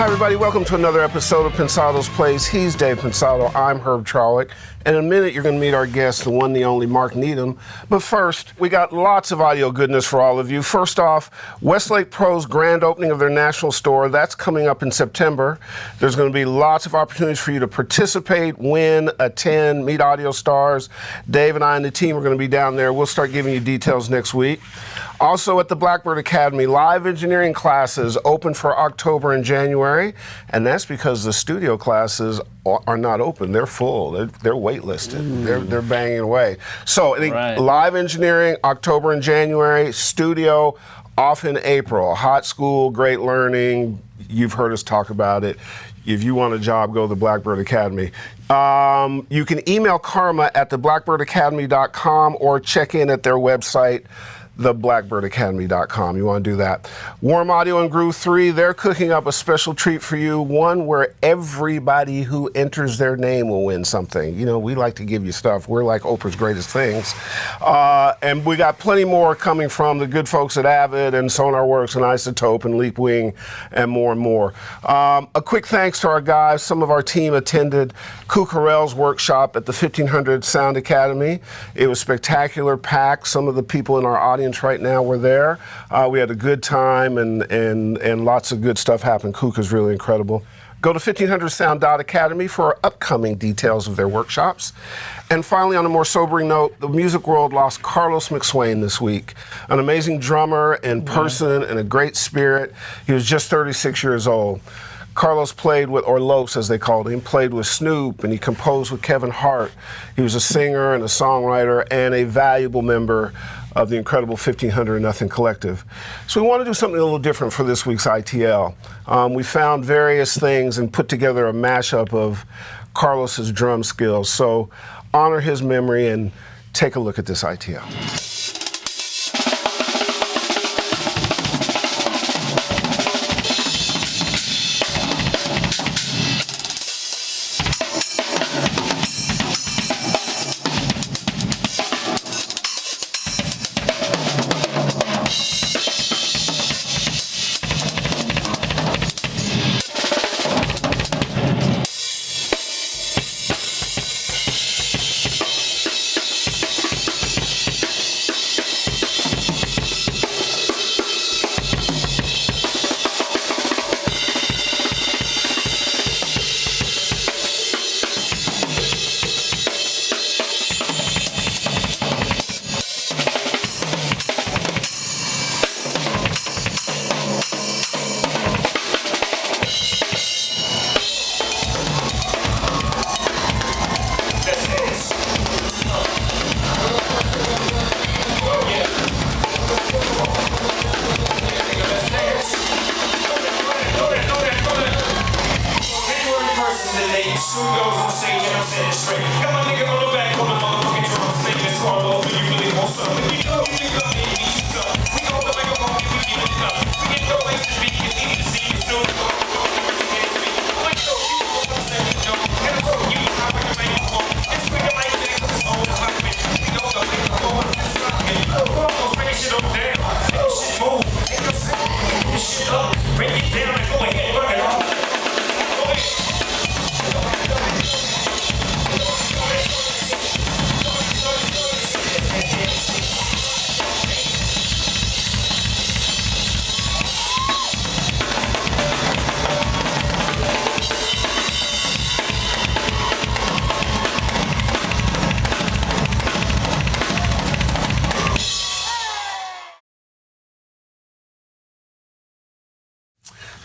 everybody. Welcome to another episode of Pensado's Place. He's Dave Pensado. I'm Herb Trollick. In a minute, you're going to meet our guest, the one, the only Mark Needham. But first, we got lots of audio goodness for all of you. First off, Westlake Pro's grand opening of their national store. That's coming up in September. There's going to be lots of opportunities for you to participate, win, attend, meet audio stars. Dave and I and the team are going to be down there. We'll start giving you details next week. Also at the Blackbird Academy, live engineering classes open for October and January, and that's because the studio classes are not open. They're full. They're waitlisted. They're banging away. So I think live engineering, October and January, studio off in April. Hot school, great learning. You've heard us talk about it. If you want a job, go to the Blackbird Academy. You can email karma at theblackbirdacademy.com or check in at their website, theblackbirdacademy.com. You want to do that. Warm Audio and Groove 3, they're cooking up a special treat for you, one where everybody who enters their name will win something. You know, we like to give you stuff. We're like Oprah's Greatest Things. And we got plenty more coming from the good folks at Avid and SonarWorks and Isotope and Leap Wing and more and more. A quick thanks to our guys. Some of our team attended Cucurell's workshop at the 1500 Sound Academy. It was spectacular, packed. Some of the people in our audience right now were there. We had a good time and lots of good stuff happened. Kook is really incredible. Go to 1500sound.academy for upcoming details of their workshops. And finally, on a more sobering note, the music world lost Carlos McSwain this week. An amazing drummer in person and a great spirit. He was just 36 years old. Carlos played with, or Los as they called him, played with Snoop, and he composed with Kevin Hart. He was a singer and a songwriter and a valuable member of the incredible 1500 Nothin collective. So we want to do something a little different for this week's ITL. We found various things and put together a mashup of Carlos's drum skills. So honor his memory and take a look at this ITL.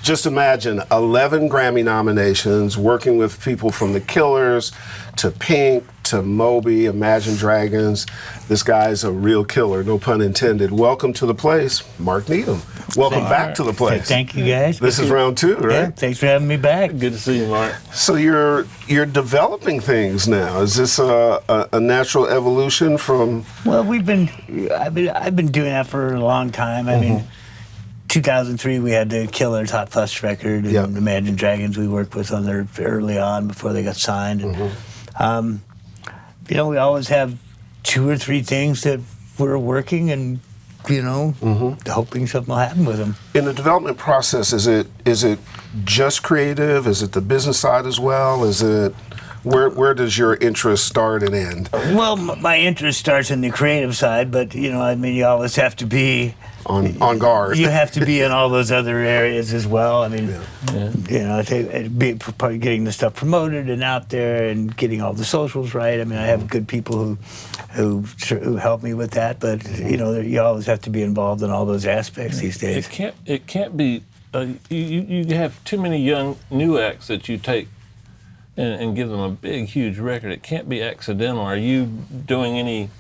Just imagine 11 Grammy nominations, working with people from The Killers to Pink to Moby, Imagine Dragons. This guy's a real killer, no pun intended. Welcome to the place, Mark Needham. Welcome back to the place. Thank you, guys. This is round 2, right? Yeah, thanks for having me back. Good to see you, Mark. So you're developing things now. Is this a natural evolution from? Well, I've been doing that for a long time. I mean, 2003 we had the Killers Hot Fuss record, and Imagine Dragons we worked with on there early on before they got signed. And, we always have 2 or 3 things that we're working, and hoping something will happen with them. In the development process, is it just creative? Is it the business side as well? Is it where does your interest start and end? Well, my interest starts in the creative side, but you always have to be on guard. You have to be in all those other areas as well. I mean, getting the stuff promoted and out there, and getting all the socials right. I mean, I have good people who help me with that, but you always have to be involved in all those aspects these days. It can't be. You have too many young new acts that you take and give them a big, huge record. It can't be accidental. Are you doing any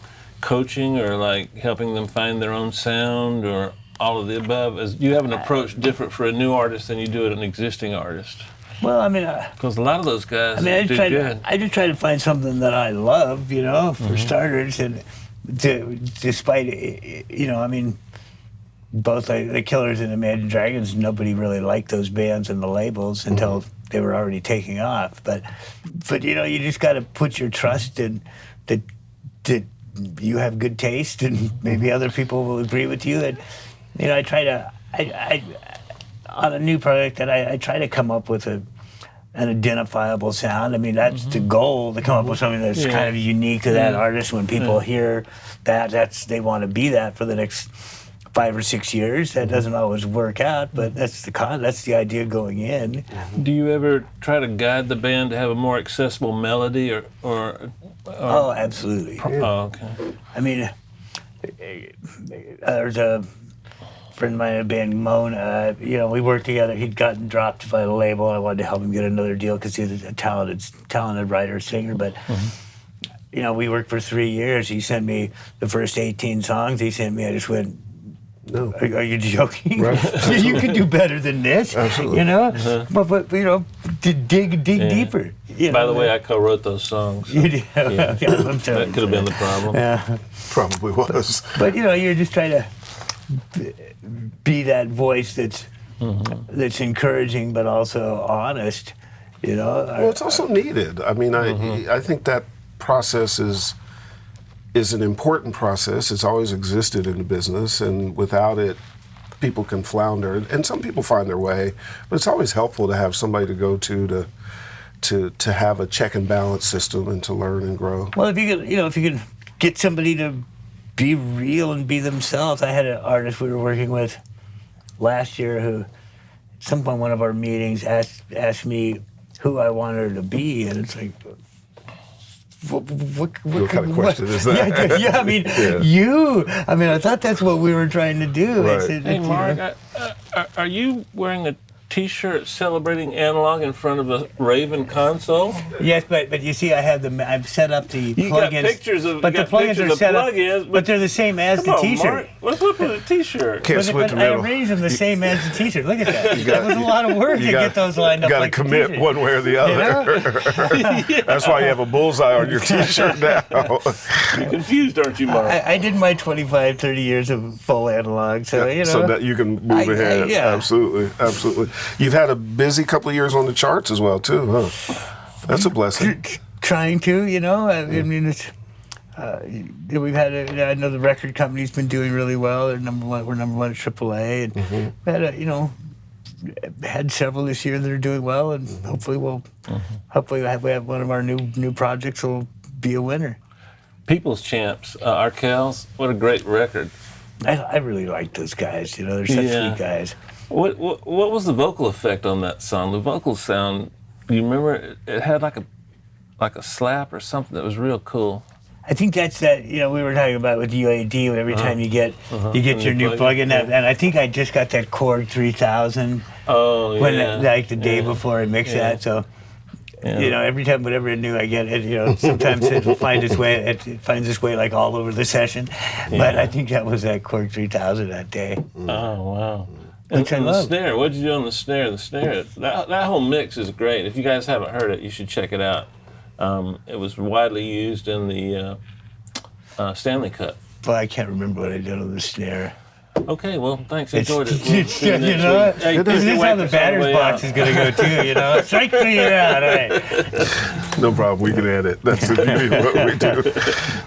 coaching or like helping them find their own sound or all of the above? As you have an approach different for a new artist than you do an existing artist? Well, I mean, because a lot of those guys I just try to find something that I love, for starters, and despite both the Killers and Imagine Dragons, nobody really liked those bands and the labels until they were already taking off. But you just got to put your trust in that you have good taste, and maybe other people will agree with you. And I try to on a new project that I try to come up with an identifiable sound. I mean, that's the goal, to come up with something that's kind of unique to that artist. When people hear that, they want to be that for the next 5 or 6 years. That doesn't always work out, but that's the idea going in. Do you ever try to guide the band to have a more accessible melody or Oh, absolutely. Oh, okay. I mean, there's a friend of mine in a band, Moan. We worked together. He'd gotten dropped by the label, and I wanted to help him get another deal because he's a talented writer, singer. But we worked for 3 years. He sent me the first 18 songs. He sent me. I just went, no. Are you joking? Right. You could do better than this. Absolutely. But dig deeper. By the way, I co-wrote those songs. So. You did. Yeah. That could have been the problem. Yeah. Probably was. But you're just trying to be that voice that's encouraging but also honest. Well, it's also needed. I mean, I think that process is an important process. It's always existed in the business, and without it, people can flounder. And some people find their way, but it's always helpful to have somebody to go to have a check and balance system and to learn and grow. Well, if you can get somebody to be real and be themselves. I had an artist we were working with last year who, at some point in one of our meetings, asked me who I wanted her to be, and it's like, what kind of question is that? Yeah, I mean, I thought that's what we were trying to do. Right. Hey, Mark, are you wearing a T-shirt celebrating analog in front of a Raven console? Yes, but you see, I've set up the plugins. You got pictures of but the plugins are set up, but they're the same as the T-shirt. Mark, what's up with the T-shirt? But I arranged them the same as the T-shirt. Look at that. That was a lot of work to get those lined up. You got to commit one way or the other. That's why you have a bullseye on your T-shirt now. You're confused, aren't you, Mark? I did my 25, 30 years of full analog, so so that you can move ahead. Absolutely. You've had a busy couple of years on the charts as well, too, huh? That's a blessing. Trying to, I mean, it's, we've had I know the record company's been doing really well. We're number one at AAA, and we had several this year that are doing well, and hopefully we have one of our new projects will be a winner. People's Champs, Arkells, what a great record. I really like those guys. They're such sweet guys. What was the vocal effect on that song? The vocal sound, do you remember? It had like a slap or something that was real cool. I think that's that. We were talking about with UAD. Every time you get your new plugin, and I think I just got that Korg 3000. Oh, yeah. Like the day before I mixed that. So, every time whatever new I get, sometimes it finds its way like all over the session. Yeah. But I think that was that Korg 3000 that day. Oh wow. And the snare, what did you do on the snare? The snare, that whole mix is great. If you guys haven't heard it, you should check it out. It was widely used in the Stanley Cup. Well, I can't remember what I did on the snare. Okay, well, thanks. Enjoyed it. This is how the batter's box is going to go, too, Strike 3 out, all right. No problem. We can edit. That's the beauty of what we do.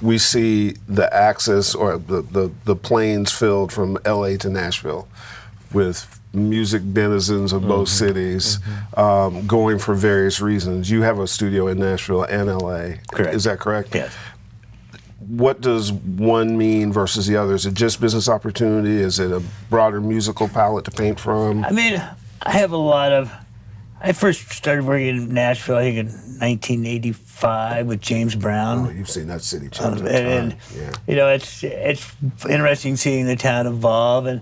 We see the axis or the plains filled from L.A. to Nashville with music denizens of both cities going for various reasons. You have a studio in Nashville and L.A. Correct. Is that correct? Yes. What does one mean versus the other? Is it just business opportunity? Is it a broader musical palette to paint from? I mean, I have a lot of. I first started working in Nashville, I think, in 1985 with James Brown. Oh, you've seen that city change. And Yeah. you know, it's interesting seeing the town evolve, and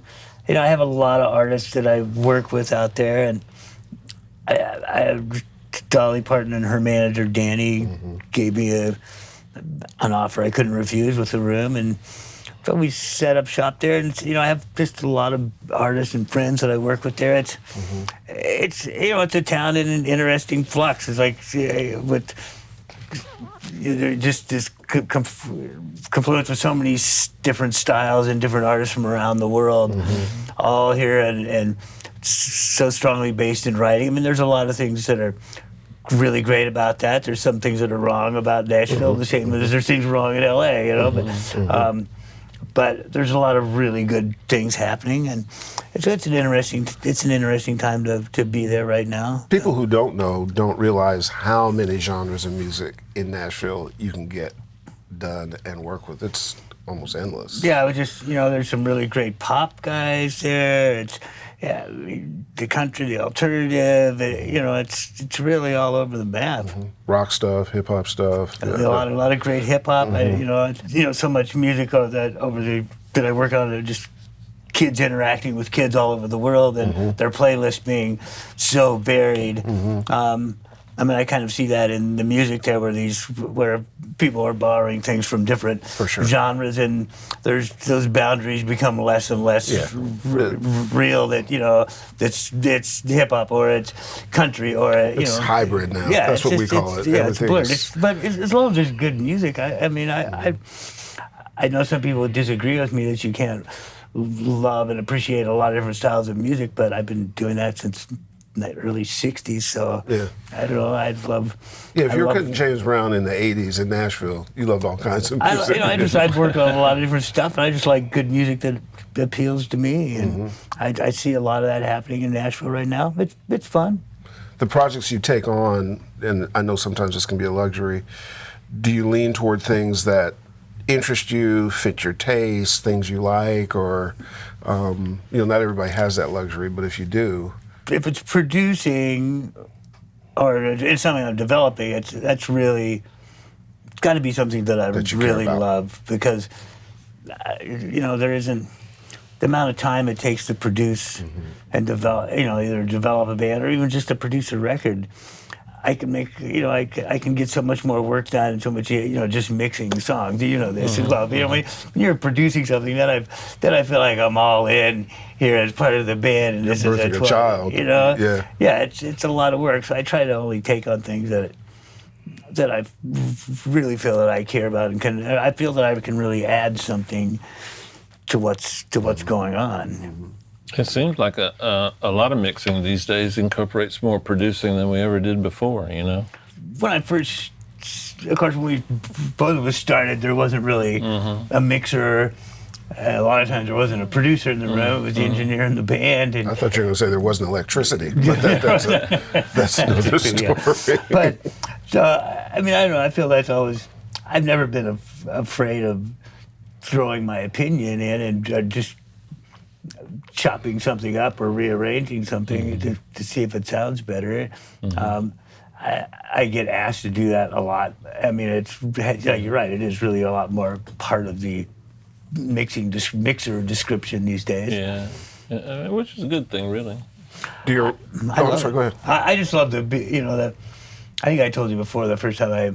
you know, I have a lot of artists that I work with out there, and I Dolly Parton and her manager Danny gave me an offer I couldn't refuse with the room, and so we set up shop there. And you know, I have just a lot of artists and friends that I work with there. It's you know, it's a town in an interesting flux. It's like with just this confluence of so many different styles and different artists from around the world, all here and so strongly based in writing. I mean, there's a lot of things that are really great about that. There's some things that are wrong about Nashville, the same as there's things wrong in LA, you know. But there's a lot of really good things happening, and it's an interesting time to be there right now. People who don't know don't realize how many genres of music in Nashville you can get done and work with. It's almost endless. Yeah, you know, there's some really great pop guys there. It's the country, the alternative. You know, it's really all over the map. Rock stuff, hip hop stuff. A lot of great hip hop. You know, so much music that I work on. Just kids interacting with kids all over the world, and their playlist being so varied. I mean, I kind of see that in the music there, where people are borrowing things from different genres, and those boundaries become less and less real. That you know, it's hip hop or it's country or it's hybrid now. Yeah, that's what we call it. Yeah, it's blurred. But as long as there's good music, I mean, I know some people disagree with me that you can't love and appreciate a lot of different styles of music, but I've been doing that since the early 60s, so I don't know, I'd love... Yeah, if you're cutting James Brown in the 80s in Nashville, you loved all kinds of music. I've worked on a lot of different stuff, and I just like good music that appeals to me, and I see a lot of that happening in Nashville right now. It's fun. The projects you take on, and I know sometimes this can be a luxury, do you lean toward things that interest you, fit your taste, things you like, or, you know, not everybody has that luxury, but if you do... If it's producing or it's something I'm developing, it's got to be something that I really love, because you know, there isn't the amount of time it takes to produce and develop, you know, either develop a band or even just to produce a record. I can make, you know, I can get so much more work done and so much, you know, just mixing songs. You know this as well. You know, when you're producing something, then I feel like I'm all in here as part of the band, and this is a child. You know, it's a lot of work. So I try to only take on things that I really feel that I care about, and I feel that I can really add something to what's going on. It seems like a lot of mixing these days incorporates more producing than we ever did before, you know? When I first, of course, when we both of us started, there wasn't really a mixer. A lot of times there wasn't a producer in the room. It was the engineer in the band. And I thought you were going to say there wasn't electricity, but that's another story. But, so, I mean, I don't know. I feel that's always, I've never been afraid of throwing my opinion in and just chopping something up or rearranging something to see if it sounds better. I get asked to do that a lot. I mean, you're right. It is really a lot more part of the mixer description these days. Yeah, which is a good thing, really. Go ahead. I just love I think I told you before, the first time I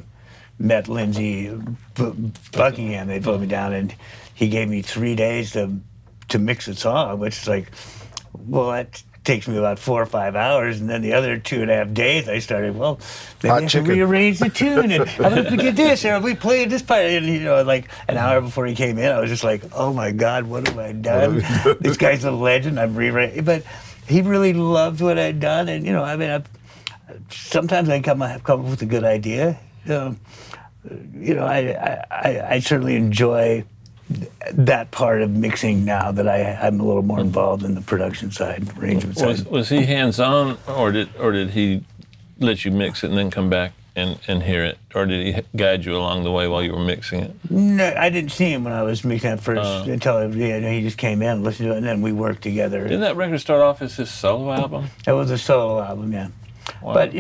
met Lindsey Buckingham, they put me down and he gave me 3 days to mix a song, which is like, well, that takes me about 4 or 5 hours, and then the other 2.5 days I started, well, maybe I can rearrange the tune, and I'm going to get this, or we played this part, and you know, like an hour before he came in, I was just like, oh my God, what have I done? This guy's a legend, I'm rewriting, but he really loved what I'd done, and you know, I mean, sometimes I come up with a good idea, I certainly enjoy that part of mixing now that I'm a little more involved in the production side, arrangement side. Was he hands-on, or did he let you mix it and then come back and hear it, or did he guide you along the way while you were mixing it? No, I didn't see him when I was mixing it first until he just came in, listened to it, and then we worked together. Didn't that record start off as his solo album? It was a solo album, yeah. Wow. But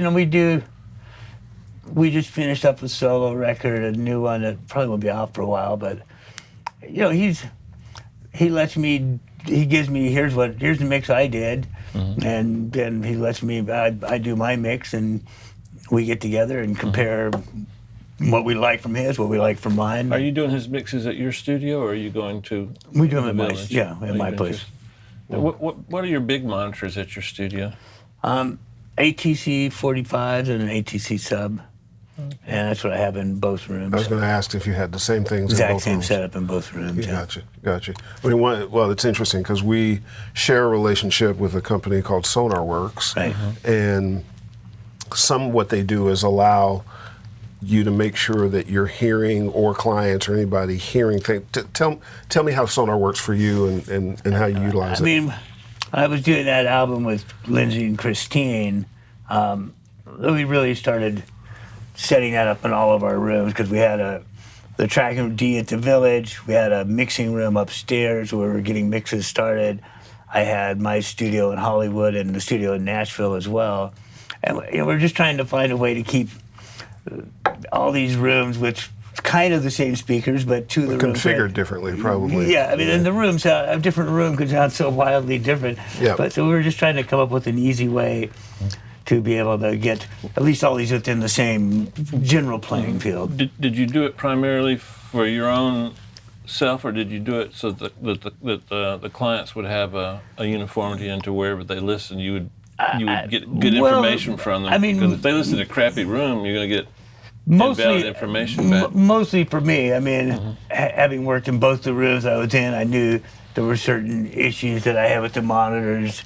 we just finished up a solo record, a new one that probably won't be out for a while, but he lets me, he gives me, here's the mix I did, and then he lets me, I do my mix, and we get together and compare what we like from his, what we like from mine. Are you doing his mixes at your studio, or are you going to? We do them at my, at my place. What are your big monitors at your studio? ATC 45s and an ATC sub. And that's what I have in both rooms. I was going to ask if you had the same things in both rooms. Exact same setup in both rooms. Yeah. Gotcha. Well, it's interesting because we share a relationship with a company called SonarWorks. Right. And what they do is allow you to make sure that you're hearing, or clients or anybody hearing things. Tell me how Sonar works for you and how you utilize it. I mean, I was doing that album with Lindsay and Christine. We really started setting that up in all of our rooms because we had the tracking room D at the Village. We had a mixing room upstairs where we were getting mixes started. I had my studio in Hollywood and the studio in Nashville as well. And we're just trying to find a way to keep all these rooms, which kind of the same speakers, but two of the rooms configured differently, probably. Yeah, I mean, and the rooms, a different room could sound so wildly different. Yeah. But so we were just trying to come up with an easy way to be able to get at least all these within the same general playing field. Did you do it primarily for your own self, or did you do it so that the clients would have a uniformity into wherever they listen? You would get good information from them. I mean, because if they listen to a crappy room, you're going to get mostly invalid information back. Mostly for me. I mean, having worked in both the rooms I was in, I knew there were certain issues that I had with the monitors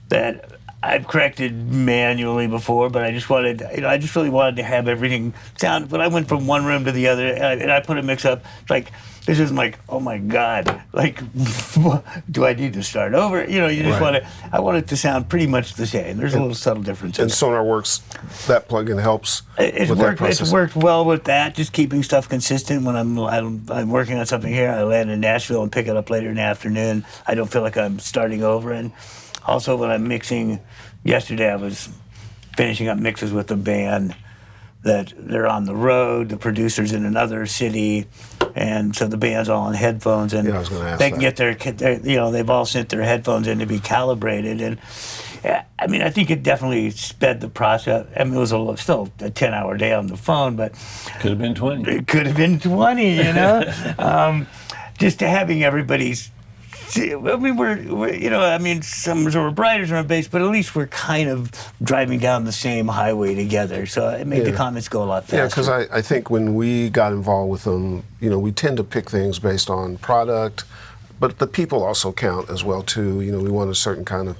that I've corrected manually before, but I just wanted, I just really wanted to have everything sound. When I went from one room to the other, and I put a mix up, like, this isn't like, oh my God, like, do I need to start over? You just want to, I want it to sound pretty much the same. There's a little subtle difference. And SonarWorks, that plugin helps with that process. It's worked well with that, just keeping stuff consistent. When I'm working on something here, I land in Nashville and pick it up later in the afternoon. I don't feel like I'm starting over. And also when I'm mixing, yesterday I was finishing up mixes with a band that they're on the road, the producer's in another city, and so the band's all on headphones, and I was gonna ask they can get their they've all sent their headphones in to be calibrated, and I mean, I think it definitely sped the process. I mean, it was still a 10-hour day on the phone, but could have been 20. It could have been 20, just to having everybody's. I mean, we're some are brighter, some are bass, but at least we're kind of driving down the same highway together. So it made the comments go a lot faster. Yeah, because I think when we got involved with them, we tend to pick things based on product, but the people also count as well, too. We want a certain kind of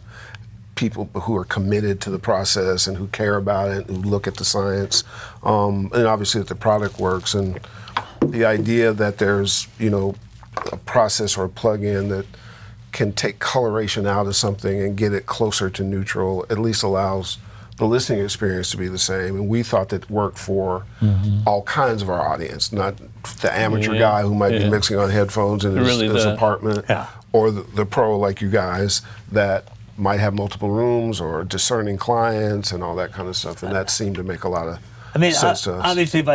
people who are committed to the process and who care about it, who look at the science, and obviously that the product works. And the idea that there's, a process or a plug-in that can take coloration out of something and get it closer to neutral, at least allows the listening experience to be the same. And we thought that worked for all kinds of our audience, not the amateur guy who might be mixing on headphones in his apartment, or the pro like you guys that might have multiple rooms or discerning clients and all that kind of stuff. And that seemed to make a lot of sense to us. Obviously, if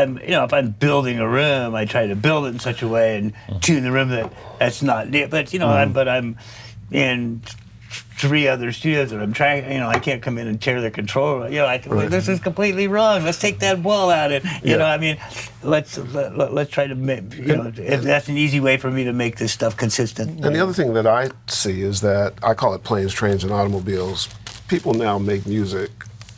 I'm building a room, I try to build it in such a way and tune the room that's not near. But I'm in 3 other studios that I'm trying. I can't come in and tear the controller. This is completely wrong. Let's take that wall out. And I mean, let's try to if that's an easy way for me to make this stuff consistent. And the other thing that I see is that I call it planes, trains, and automobiles. People now make music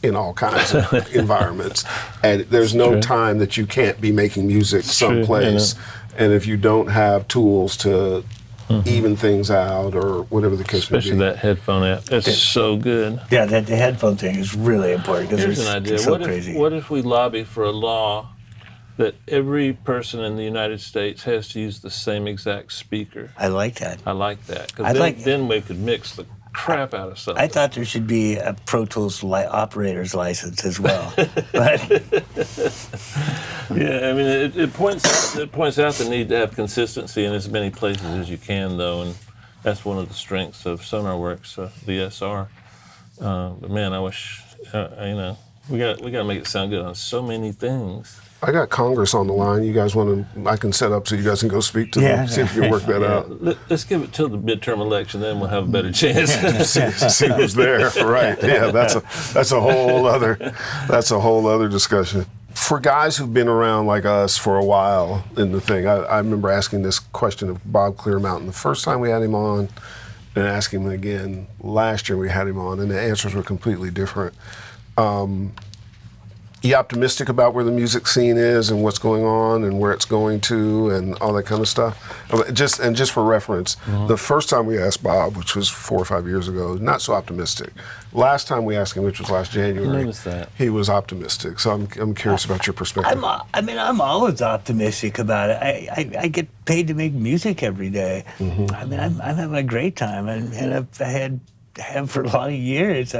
in all kinds of environments, and there's no time that you can't be making music someplace. And if you don't have tools to even things out or whatever the case may be. Especially that headphone app. It's so good. Yeah, the headphone thing is really important because Here's it's an idea. so crazy. What if we lobby for a law that every person in the United States has to use the same exact speaker? I like that. I like that. Because then we could mix the crap out of something. I thought there should be a Pro Tools operator's license as well. But yeah, I mean, it points out the need to have consistency in as many places as you can, though, and that's one of the strengths of SonarWorks, the SR. But man, I wish we got to make it sound good on so many things. I got Congress on the line. You guys want to? I can set up so you guys can go speak to them, see if you can work that out. Let's give it till the midterm election, then we'll have a better chance. see who's there, right? Yeah, that's a whole other discussion. For guys who've been around like us for a while in the thing, I remember asking this question of Bob Clearmountain the first time we had him on, and asking him again last year we had him on, and the answers were completely different. You optimistic about where the music scene is and what's going on and where it's going to and all that kind of stuff? Just for reference, the first time we asked Bob, which was 4 or 5 years ago, not so optimistic. Last time we asked him, which was last January, he was optimistic. So I'm curious about your perspective. I'm always optimistic about it. I get paid to make music every day. I mean, I'm having a great time, and I've have for a lot of years.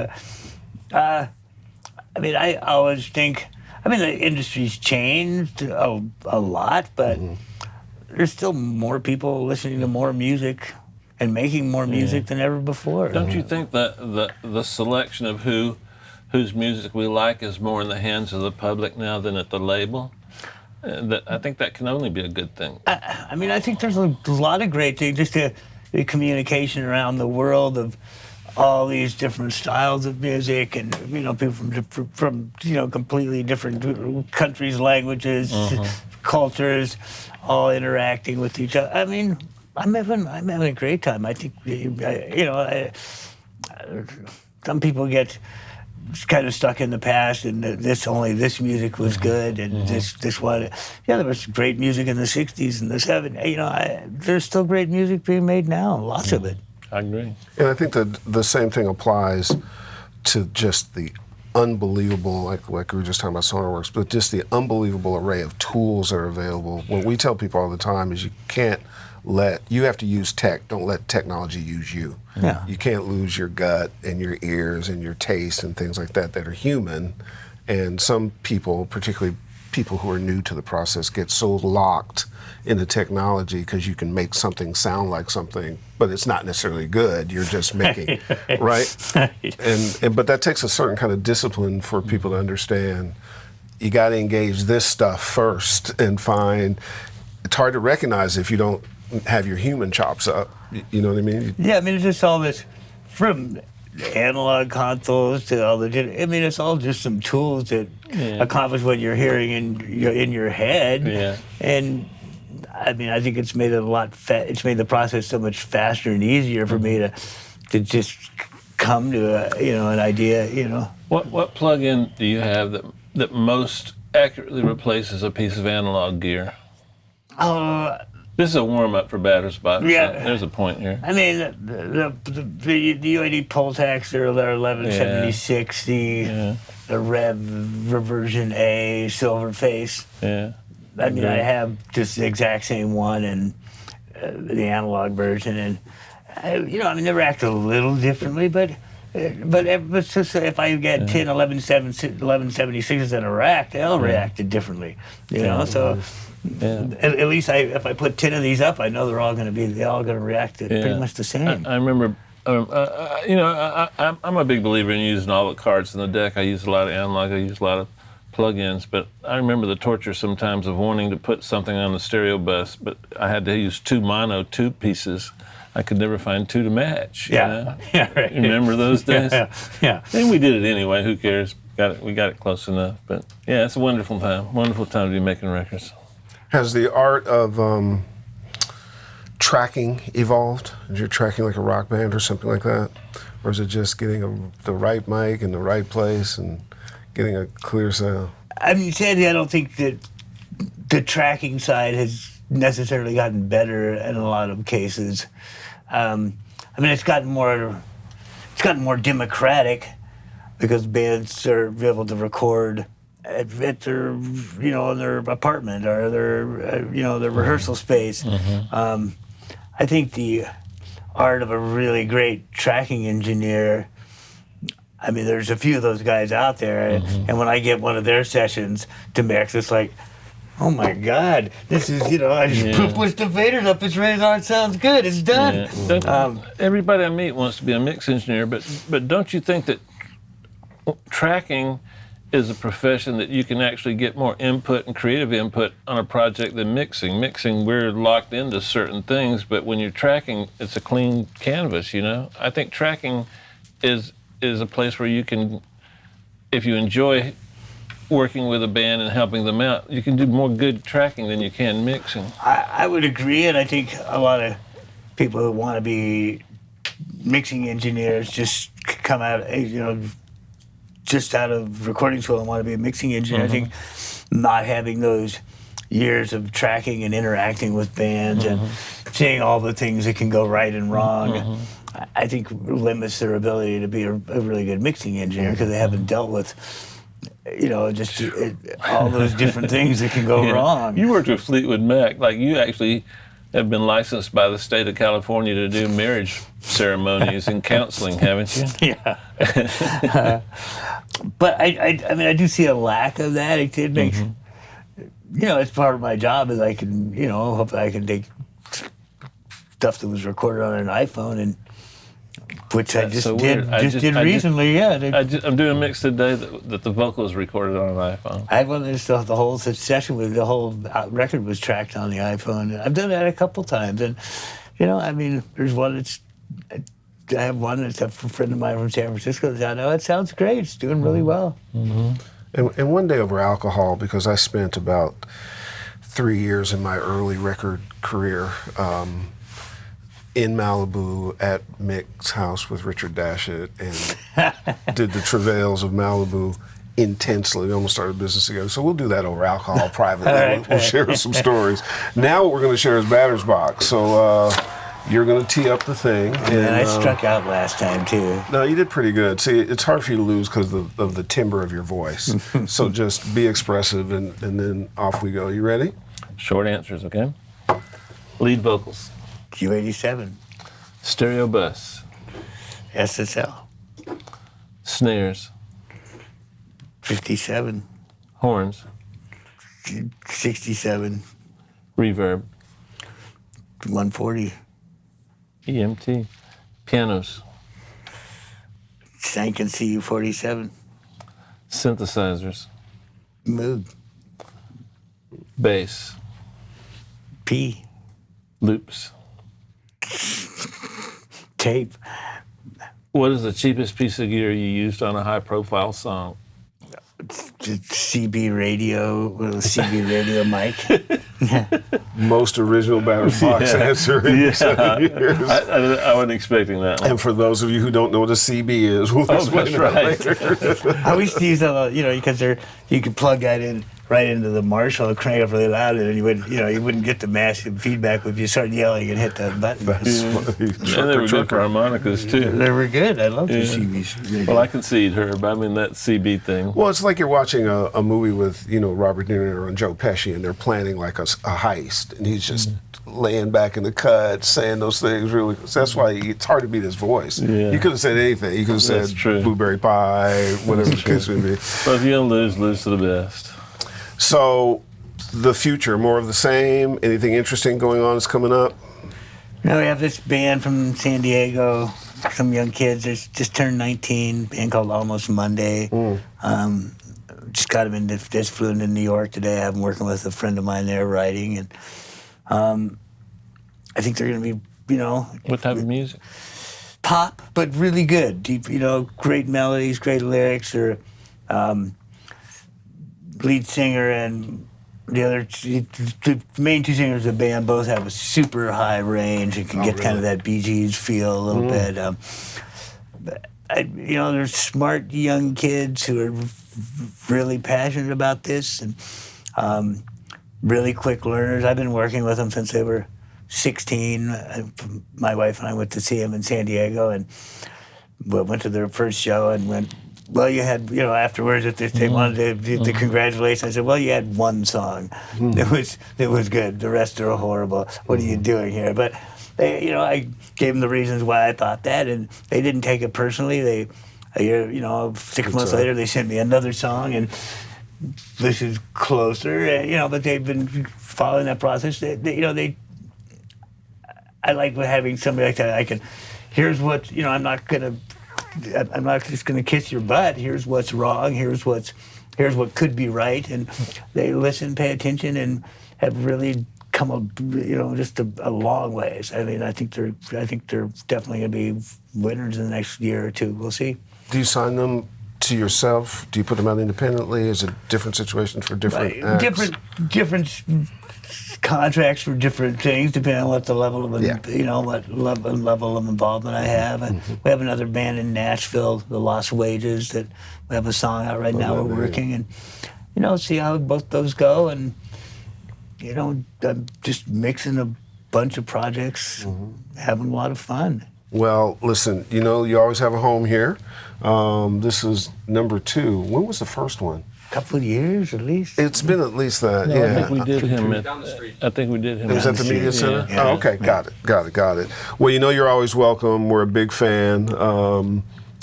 I mean, I always think, the industry's changed a lot, but there's still more people listening to more music and making more music than ever before. Don't you think that the selection of whose music we like is more in the hands of the public now than at the label? I think that can only be a good thing. I think there's a lot of great things, just the communication around the world of all these different styles of music, and people from completely different countries, languages, cultures, all interacting with each other. I mean, I'm having a great time. I think some people get kind of stuck in the past, and this music was good, and this one. Yeah, there was great music in the '60s and the '70s. There's still great music being made now, lots of it. I agree. And I think that the same thing applies to just the unbelievable, like we were just talking about SonarWorks, but just the unbelievable array of tools that are available. What we tell people all the time is you have to use tech, don't let technology use you. Yeah. You can't lose your gut and your ears and your taste and things like that are human. And some people, particularly people who are new to the process, get so locked into technology because you can make something sound like something, but it's not necessarily good. You're just making, right? But that takes a certain kind of discipline for people to understand. You got to engage this stuff first and find. It's hard to recognize if you don't have your human chops up. You know what I mean? Yeah, it's just all this from analog consoles to all the. It's all just some tools that accomplish what you're hearing in your head. Yeah. And I think it's made it it's made the process so much faster and easier for me to just come to an idea. What plug-in do you have that most accurately replaces a piece of analog gear? This is a warm-up for Batter's Box. Yeah. So there's a point here. The UAD Pultax, they're 1176, the Rev Reversion A Silver Face. Yeah. I have just the exact same one and the analog version, and they react a little differently, but it's just if I get 10 1176s in a rack, they'll react differently, So at least if I put 10 of these up, I know they're all going to react pretty much the same. I remember. I'm a big believer in using all the cards in the deck. I use a lot of analog. I use a lot of plug-ins, but I remember the torture sometimes of wanting to put something on the stereo bus, but I had to use 2 mono tube pieces. I could never find 2 to match. Yeah, right. You remember those days? Yeah. And we did it anyway. Who cares? We got it close enough. But yeah, it's a wonderful time. Wonderful time to be making records. Has the art of tracking evolved? Is you tracking like a rock band or something like that? Or is it just getting the right mic in the right place and getting a clear sound? Sadly, I don't think that the tracking side has necessarily gotten better in a lot of cases. I mean, it's gotten more democratic because bands are able to record at their, in their apartment or their, their rehearsal space. I think the art of a really great tracking engineer, I mean, there's a few of those guys out there, and when I get one of their sessions to mix, it's like, oh my God, this is, I just pushed the faders up, it's ready on, it sounds good, it's done. Yeah. Everybody I meet wants to be a mix engineer, but don't you think that tracking is a profession that you can actually get more input and creative input on a project than mixing? Mixing, we're locked into certain things, but when you're tracking, it's a clean canvas, I think tracking is a place where you can, if you enjoy working with a band and helping them out, you can do more good tracking than you can mixing. I would agree, and I think a lot of people who want to be mixing engineers just come out, just out of recording school and want to be a mixing engineer. I think not having those years of tracking and interacting with bands and seeing all the things that can go right and wrong, I think limits their ability to be a really good mixing engineer because they haven't dealt with, all those different things that can go wrong. You worked with Fleetwood Mac, like you actually have been licensed by the state of California to do marriage ceremonies and counseling, haven't you? Yeah. But I mean, I do see a lack of that. It makes, it's part of my job is I can, hopefully I can take stuff that was recorded on an iPhone and which I just did recently. I'm doing a mix today that the vocal is recorded on an iPhone. I had one that the whole session with the whole record was tracked on the iPhone. I've done that a couple times, and I mean, there's one that's. I have one that's a friend of mine from San Francisco that's out. It sounds great. It's doing really well. And one day over alcohol, because I spent about 3 years in my early record career in Malibu at Mick's house with Richard Dashett and did the travails of Malibu intensely. We almost started business together. So we'll do that over alcohol privately. We'll share some stories. Now what we're going to share is batter's box. So you're going to tee up the thing. And I struck out last time, too. No, you did pretty good. See, it's hard for you to lose because of the timbre of your voice. So just be expressive, and then off we go. You ready? Short answers, okay? Lead vocals. Q87. Stereo bus. SSL. Snares. 57. Horns. 67. Reverb. 140. EMT. Pianos. Sank and CU47. Synthesizers. Moog. Bass. P. Loops. Tape. What is the cheapest piece of gear you used on a high-profile song? CB radio, little CB radio mic. Most original batter's box answer in 7 years. I wasn't expecting that one. And for those of you who don't know what a CB is, we'll explain that later. I used to use that, because you could plug that in right into the Marshall and crank it up really loud, and you wouldn't get the massive feedback if you started yelling and hit that button. That's funny. And they were good for harmonicas too. They were good. I love the CBs. Well, I concede, Herb. I mean, that CB thing. Well, it's like you're watching a movie with, Robert De Niro and Joe Pesci, and they're planning like a heist, and he's just laying back in the cut, saying those things really. So that's why it's hard to beat his voice. Yeah. You could have said anything. You could have said blueberry pie, whatever the case may be. Well, if you're going to lose to the best. So, the future, more of the same? Anything interesting going on that's coming up? No, we have this band from San Diego, some young kids that just turned 19, band called Almost Monday. Just got them into, just flew into New York today. I'm working with a friend of mine there writing, and I think they're going to be, What type of music? Pop, but really good. Deep, great melodies, great lyrics. They're lead singer and the main two singers of the band both have a super high range and can get kind of that Bee Gees feel a little bit. They're smart young kids who are really passionate about this, and really quick learners. I've been working with them since they were 16. My wife and I went to see them in San Diego, and we went to their first show and went, well, you had, afterwards, if they wanted the congratulations, I said, well, you had one song. It was good. The rest are horrible. What are you doing here? But, I gave them the reasons why I thought that, and they didn't take it personally. A year, 6 months later, they sent me another song, and this is closer, but they've been following that process. I like having somebody like that. Here's what, I'm not just gonna kiss your butt. Here's what's wrong. Here's what could be right. And they listen, pay attention, and have really come just a long ways. I mean, I think they're definitely gonna be winners in the next year or two. We'll see. Do you sign them to yourself? Do you put them out independently? Is it different situations for different acts? Different contracts for different things, depending on what the level of what level of involvement I have. And we have another band in Nashville, the Lost Wages, that we have a song out right now. We're working, and see how both those go. And I'm just mixing a bunch of projects, having a lot of fun. Well, listen, you always have a home here. This is number 2. When was the first one? A couple of years, at least. It's been at least that, I think we did him down the street. I think we did him. It was at the media center? Yeah. Oh, okay, got it. Well, you're always welcome. We're a big fan. It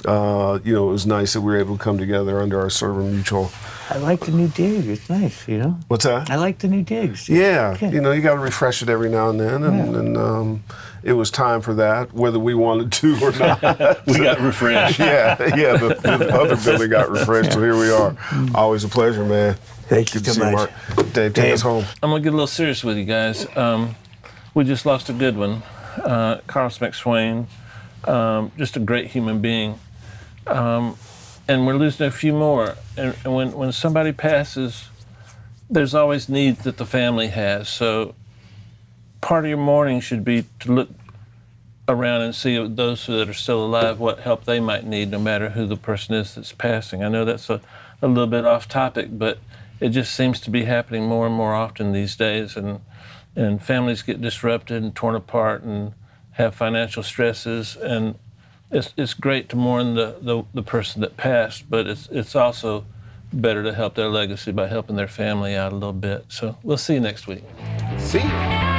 was nice that we were able to come together under our sort of mutual. I like the new digs. It's nice, What's that? I like the new digs. Yeah, you got to refresh it every now and then, and it was time for that, whether we wanted to or not. We got refreshed. The other building got refreshed, so here we are. Always a pleasure, man. Thank you so much. Mark. Dave, take us home. I'm going to get a little serious with you guys. We just lost a good one. Carlos McSwain, just a great human being. And we're losing a few more. And when somebody passes, there's always needs that the family has. So part of your morning should be to look around and see those that are still alive, what help they might need, no matter who the person is that's passing. I know that's a little bit off topic, but it just seems to be happening more and more often these days. And families get disrupted and torn apart and have financial stresses. And it's great to mourn the person that passed, but it's also better to help their legacy by helping their family out a little bit. So we'll see you next week. See you.